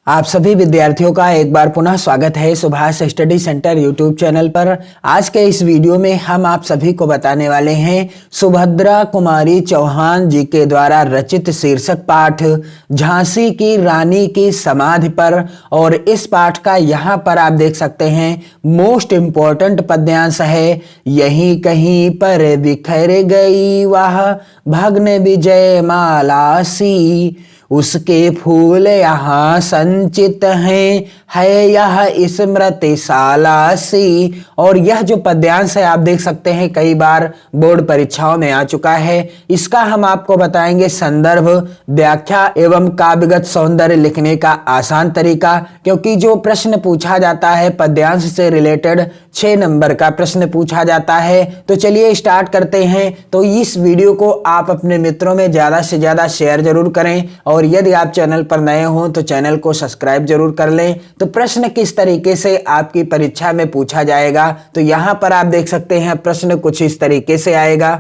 आप सभी विद्यार्थियों का एक बार पुनः स्वागत है Subhash study centre YouTube channel पर। आज के इस वीडियो में हम आप सभी को बताने वाले हैं सुभद्रा कुमारी चौहान जी के द्वारा रचित शीर्षक पाठ झांसी की रानी की समाधि पर। और इस पाठ का यहाँ पर आप देख सकते हैं मोस्ट इम्पोर्टेंट पद्यांश है, यहीं कहीं पर बिखर गई वह भग्न विजय माला सी, उसके फूल यहाँ संचित हैं, है यह स्मृतिशाला सी। और यह जो पद्यांश है आप देख सकते हैं कई बार बोर्ड परीक्षाओं में आ चुका है। इसका हम आपको बताएंगे संदर्भ, व्याख्या एवं काव्यगत सौंदर्य लिखने का आसान तरीका, क्योंकि जो प्रश्न पूछा जाता है पद्यांश से रिलेटेड 6 नंबर का प्रश्न पूछा जाता है। तो चलिए स्टार्ट करते हैं। तो इस वीडियो को आप अपने मित्रों में ज्यादा से ज्यादा शेयर जरूर करें और यदि आप चैनल पर नए हो तो चैनल को सब्सक्राइब जरूर कर लें। तो प्रश्न किस तरीके से आपकी परीक्षा में पूछा जाएगा, तो यहां पर आप देख सकते हैं प्रश्न कुछ इस तरीके से आएगा।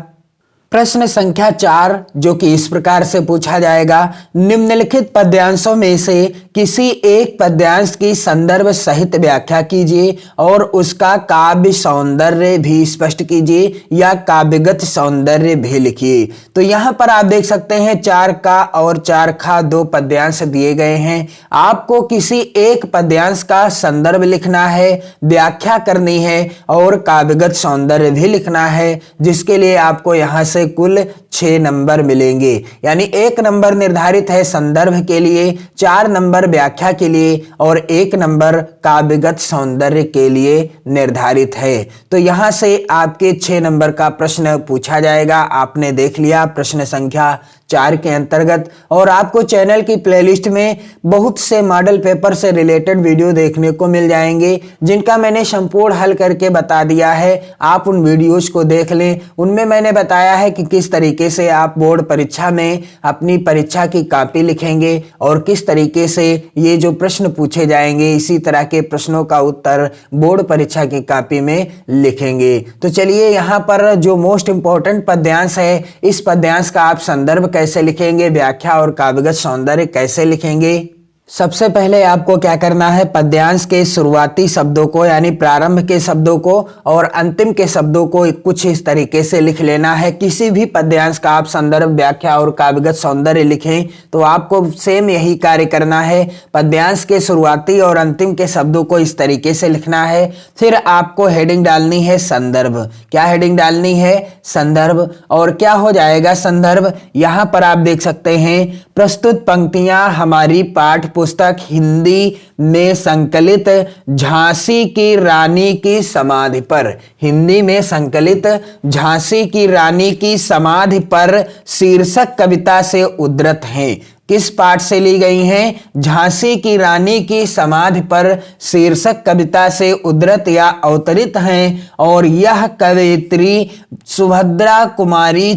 प्रश्न संख्या 4 जो कि इस प्रकार से पूछा जाएगा, निम्नलिखित पद्यांशों में से किसी एक पद्यांश की संदर्भ सहित व्याख्या कीजिए और उसका काव्य सौंदर्य भी स्पष्ट कीजिए या काव्यगत सौंदर्य भी लिखिए। तो यहां पर आप देख सकते हैं 4 का और 4 खा 2 पद्यांश दिए गए हैं। आपको किसी एक पद्यांश का संदर्भ लिखना है, व्याख्या करनी है और काव्यगत सौंदर्य भी लिखना है, जिसके लिए आपको यहां से कुल 6 नंबर मिलेंगे। यानी 1 नंबर निर्धारित है संदर्भ के लिए, 4 नंबर व्याख्या के लिए और 1 नंबर काव्यगत सौंदर्य के लिए निर्धारित है। तो यहां से आपके 6 नंबर का प्रश्न पूछा जाएगा। आपने देख लिया प्रश्न संख्या 4 के अंतर्गत। और आपको चैनल की प्लेलिस्ट में बहुत से मॉडल पेपर से रिलेटेड वीडियो देखने को मिल जाएंगे, जिनका मैंने संपूर्ण हल करके बता दिया है। आप उन वीडियोस को देख लें। उनमें मैंने बताया है कि किस तरीके से आप बोर्ड परीक्षा में अपनी परीक्षा की कॉपी लिखेंगे और किस तरीके से ये जो प्रश्न पूछे जाएंगे इसी तरह के प्रश्नों का उत्तर बोर्ड परीक्षा की कॉपी में लिखेंगे। तो चलिए यहाँ पर जो मोस्ट इंपॉर्टेंट पद्यांश है, इस पद्यांश का आप संदर्भ कैसे लिखेंगे, व्याख्या और काव्यगत सौंदर्य कैसे लिखेंगे। सबसे पहले आपको क्या करना है, पद्यांश के शुरुआती शब्दों को यानी प्रारंभ के शब्दों को और अंतिम के शब्दों को कुछ इस तरीके से लिख लेना है। किसी भी पद्यांश का आप संदर्भ, व्याख्या और काव्यगत सौंदर्य लिखें तो आपको सेम यही कार्य करना है। पद्यांश के शुरुआती और अंतिम के शब्दों को इस तरीके से लिखना है। फिर आपको हेडिंग डालनी है संदर्भ। क्या हेडिंग डालनी है? संदर्भ। और क्या हो जाएगा संदर्भ? यहां पर आप देख सकते हैं प्रस्तुत पंक्तियां हमारी पाठ पुस्तक हिंदी में संकलित झांसी की रानी की समाधि पर, हिंदी में संकलित झांसी की रानी की समाधि पर शीर्षक कविता से उद्धृत हैं। किस पाठ से ली गई हैं? झांसी की रानी की समाधि पर शीर्षक कविता से उद्धृत या अवतरित हैं। और यह कवयित्री सुभद्रा कुमारी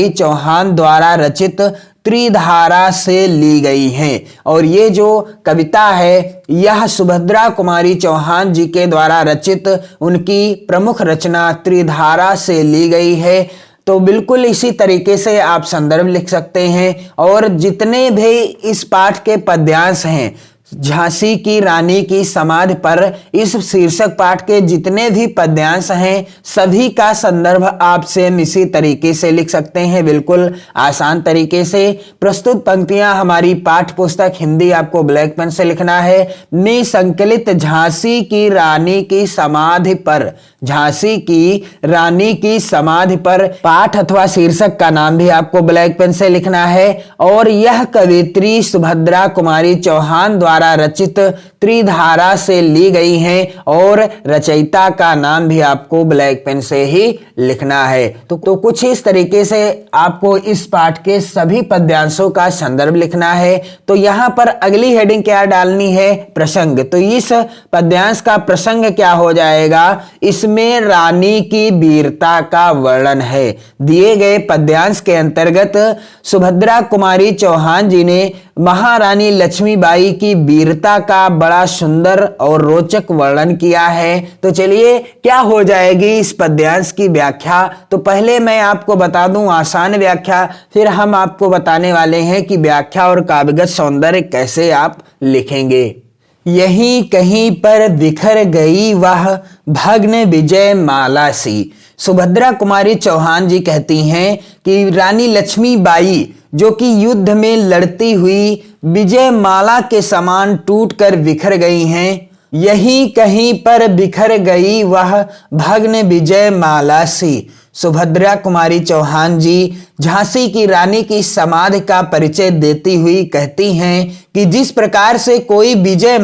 चौहान द्वारा रचित त्रिधारा से ली गई हैं। और ये जो कविता है यह सुभद्रा कुमारी चौहान जी के द्वारा रचित उनकी प्रमुख रचना त्रिधारा से ली गई है। तो बिल्कुल इसी तरीके से आप संदर्भ लिख सकते हैं। और जितने भी इस पाठ के पद्यांश हैं, झांसी की रानी की समाधि पर, इस शीर्षक पाठ के जितने भी पद्यांश हैं सभी का संदर्भ आप सेम इसी तरीके से लिख सकते हैं, बिल्कुल आसान तरीके से। प्रस्तुत पंक्तियां हमारी पाठ पुस्तक हिंदी आपको ब्लैक पेन से लिखना है। में संकलित झांसी की रानी की समाधि पर, झांसी की रानी की समाधि पर पाठ अथवा शीर्षक का नाम भी आपको ब्लैक पेन से लिखना है। और यह कवित्री सुभद्रा कुमारी चौहान द्वारा रचित त्रिधारा से ली गई हैं और रचयिता का नाम भी आपको ब्लैक पेन से ही लिखना है। तो कुछ इस तरीके से आपको इस पाठ के सभी पद्यांशों का संदर्भ लिखना है। तो यहां पर अगली हेडिंग क्या डालनी है? प्रसंग। तो इस पद्यांश का प्रसंग क्या हो जाएगा? इसमें रानी की वीरता का वर्णन है। दिए गए पद्यांश के अंतर्गत सुभद्रा कुमारी चौहान जी ने महारानी लक्ष्मीबाई की वीरता का बड़ा सुंदर और रोचक वर्णन किया है। तो चलिए क्या हो जाएगी इस पद्यांश की व्याख्या। तो पहले मैं आपको बता दूं आसान व्याख्या, फिर हम आपको बताने वाले हैं कि व्याख्या और काव्यगत सौंदर्य कैसे आप लिखेंगे। यहीं कहीं पर बिखर गई वह भग्न विजय माला सी। सुभद्रा कुमारी चौहान जी कहती हैं कि रानी लक्ष्मीबाई जो कि युद्ध में लड़ती हुई विजय माला के समान टूटकर बिखर गई हैं, यहीं कहीं पर बिखर गई वह भग्न विजय माला सी। सुभद्रा कुमारी चौहान जी झांसी की रानी की समाधि का परिचय देती हुई कहती हैं कि जिस प्रकार से कोई विजय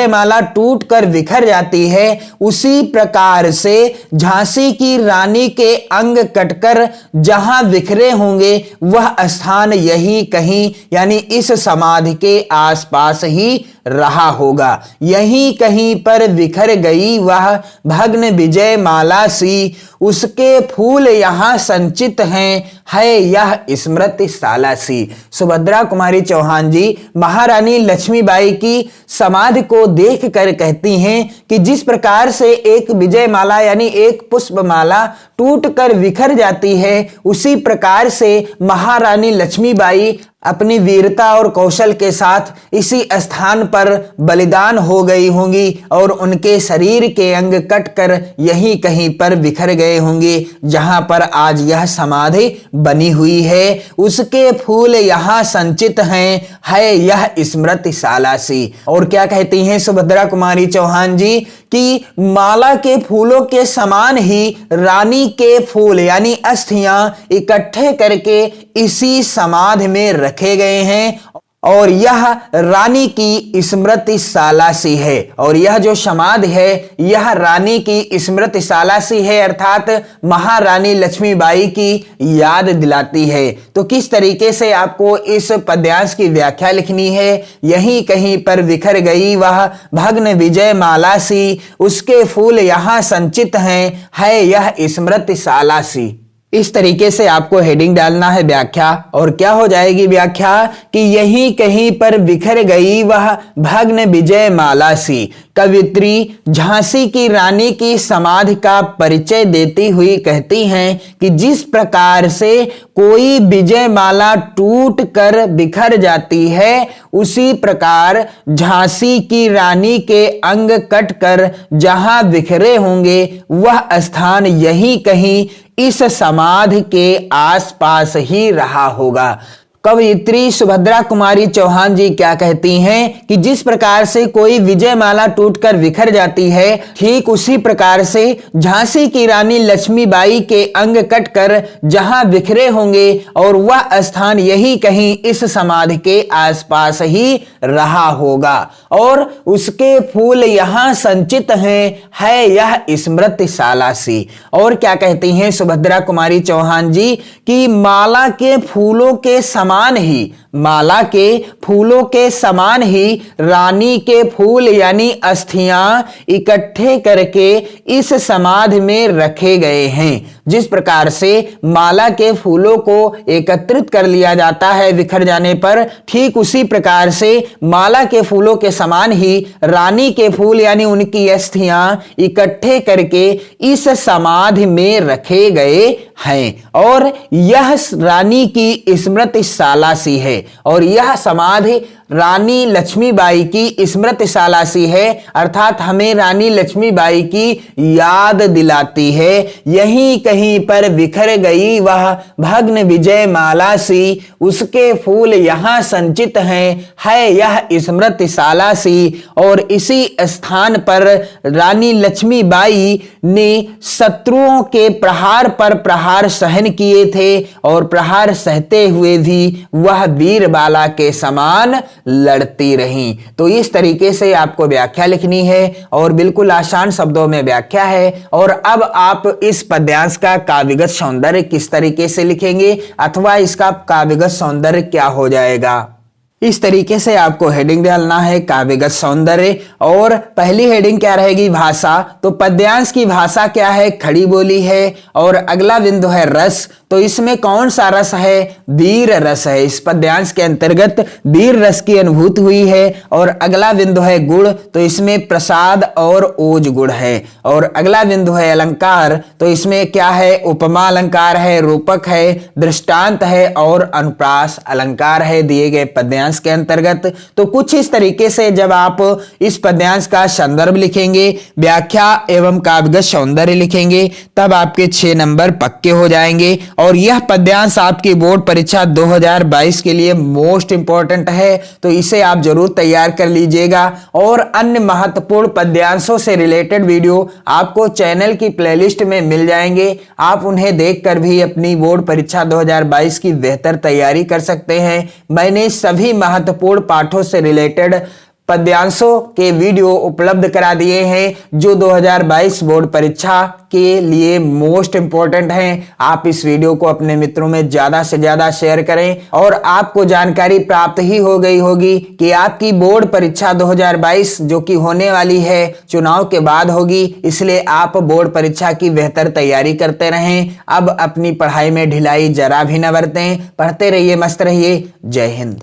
माला टूट कर बिखर जाती है, उसी प्रकार से झांसी की रानी के अंग कटकर जहां बिखरे होंगे वह स्थान यही कहीं यानी इस समाधि के आसपास ही रहा होगा। यहीं कहीं पर बिखर गई वह भग्न विजय माला सी, उसके फूल यहाँ संचित हैं, है यह स्मृति शाला सी। सुभद्रा कुमारी चौहान जी महारानी लक्ष्मीबाई की समाधि को देखकर कहती हैं कि जिस प्रकार से एक विजय माला यानी एक पुष्पमाला टूटकर बिखर जाती है, उसी प्रकार से महारानी लक्ष्मीबाई अपनी वीरता और कौशल के साथ इसी स्थान पर बलिदान हो गई होंगी और उनके शरीर के अंग कटकर यहीं कहीं पर बिखर गए होंगे जहां पर आज यह समाधि बनी हुई है। उसके फूल यहाँ संचित हैं, है यह स्मृति शाला सी। और क्या कहती हैं सुभद्रा कुमारी चौहान जी कि माला के फूलों के समान ही रानी के फूल यानी अस्थियां इकट्ठे करके इसी समाधि में रखे गए हैं और यह रानी की स्मृति शाला सी है। और यह जो समाधि है यह रानी की स्मृति शाला सी है, अर्थात महारानी लक्ष्मीबाई की याद दिलाती है। तो किस तरीके से आपको इस पद्यांश की व्याख्या लिखनी है। यहीं कहीं पर बिखर गई वह भग्न विजय माला सी, उसके फूल यहाँ संचित हैं, है यह स्मृति शाला सी। इस तरीके से आपको हेडिंग डालना है व्याख्या। और क्या हो जाएगी व्याख्या कि यहीं कहीं पर बिखर गई वह भग्न विजय माला सी। कवित्री झांसी की रानी की समाधि का परिचय देती हुई कहती हैं कि जिस प्रकार से कोई विजय माला टूट कर बिखर जाती है, उसी प्रकार झांसी की रानी के अंग कटकर जहां बिखरे होंगे वह स्थान यहीं कहीं इस समाधि के आसपास ही रहा होगा। कवयित्री सुभद्रा कुमारी चौहान जी क्या कहती हैं कि जिस प्रकार से कोई विजय माला टूटकर बिखर जाती है, ठीक उसी प्रकार से झांसी की रानी लक्ष्मीबाई के अंग कटकर जहां बिखरे होंगे और वह स्थान यही कहीं इस समाधि के आसपास ही रहा होगा और उसके फूल यहाँ संचित हैं, है यह स्मृति शाला सी। और क्या कहती हैं सुभद्रा कुमारी चौहान जी कि माला के फूलों के माला के फूलों के समान ही रानी के फूल यानी अस्थियां इकट्ठे करके इस समाधि में रखे गए हैं। जिस प्रकार से माला के फूलों को एकत्रित कर लिया जाता है बिखर जाने पर, ठीक उसी प्रकार से माला के फूलों के समान ही रानी के फूल यानी उनकी अस्थियां इकट्ठे करके इस समाधि में रखे गए हैं और यह रानी की स्मृति शाला सी है। और यह समाधि रानी लक्ष्मीबाई की स्मृति शाला सी है, अर्थात हमें रानी लक्ष्मीबाई की याद दिलाती है। यहीं कहीं पर बिखर गई वह भग्न विजय माला सी, उसके फूल यहाँ संचित हैं, है यह स्मृति शाला सी। और इसी स्थान पर रानी लक्ष्मीबाई ने शत्रुओं के प्रहार पर प्रहार सहन किए थे और प्रहार सहते हुए भी वह वीरबाला के समान लड़ती रहीं। तो इस तरीके से आपको व्याख्या लिखनी है और बिल्कुल आसान शब्दों में व्याख्या है। और अब आप इस पद्यांश का काव्यगत सौंदर्य किस तरीके से लिखेंगे अथवा इसका काव्यगत सौंदर्य क्या हो जाएगा। इस तरीके से आपको हेडिंग डालना है, काव्यगत सौंदर्य। और पहली हेडिंग क्या रहेगी, भाषा। तो पद्यांश की भाषा क्या है, खड़ी बोली है। और अगला बिंदु है रस, तो इसमें कौन सा रस है, वीर रस है। इस पद्यांश के अंतर्गत वीर रस की अनुभूति हुई है। और अगला बिंदु है गुण, तो इसमें प्रसाद और ओज गुण है। और अगला बिंदु है अलंकार, तो इसमें क्या है, उपमा अलंकार है, रूपक है, दृष्टांत है और अनुप्रास अलंकार है दिए गए पद्यांश के अंतर्गत। तो कुछ इस तरीके से जब आप इस पद्यांश का संदर्भ लिखेंगे, व्याख्या एवं काव्यगत सौंदर्य लिखेंगे, तब आपके 6 नंबर पक्के हो जाएंगे। और यह पद्यांश आपकी बोर्ड परीक्षा 2022 के लिए मोस्ट इंपॉर्टेंट है, तो इसे आप जरूर तैयार कर लीजिएगा। और अन्य महत्वपूर्ण पद्यांशों से रिलेटेड वीडियो आपको चैनल की प्लेलिस्ट में मिल जाएंगे, आप उन्हें देखकर भी अपनी बोर्ड परीक्षा 2022 की बेहतर तैयारी कर सकते हैं। मैंने सभी महत्वपूर्ण पाठों से रिलेटेड पद्यांशों के वीडियो उपलब्ध करा दिए हैं जो 2022 बोर्ड परीक्षा के लिए मोस्ट इंपॉर्टेंट हैं। आप इस वीडियो को अपने मित्रों में ज्यादा से ज्यादा शेयर करें और आपको जानकारी प्राप्त ही हो गई होगी कि आपकी बोर्ड परीक्षा 2022 जो कि होने वाली है चुनाव के बाद होगी, इसलिए आप बोर्ड परीक्षा की बेहतर तैयारी करते रहें। अब अपनी पढ़ाई में ढिलाई जरा भी न बरतें, पढ़ते रहिए, मस्त रहिए। जय हिंद।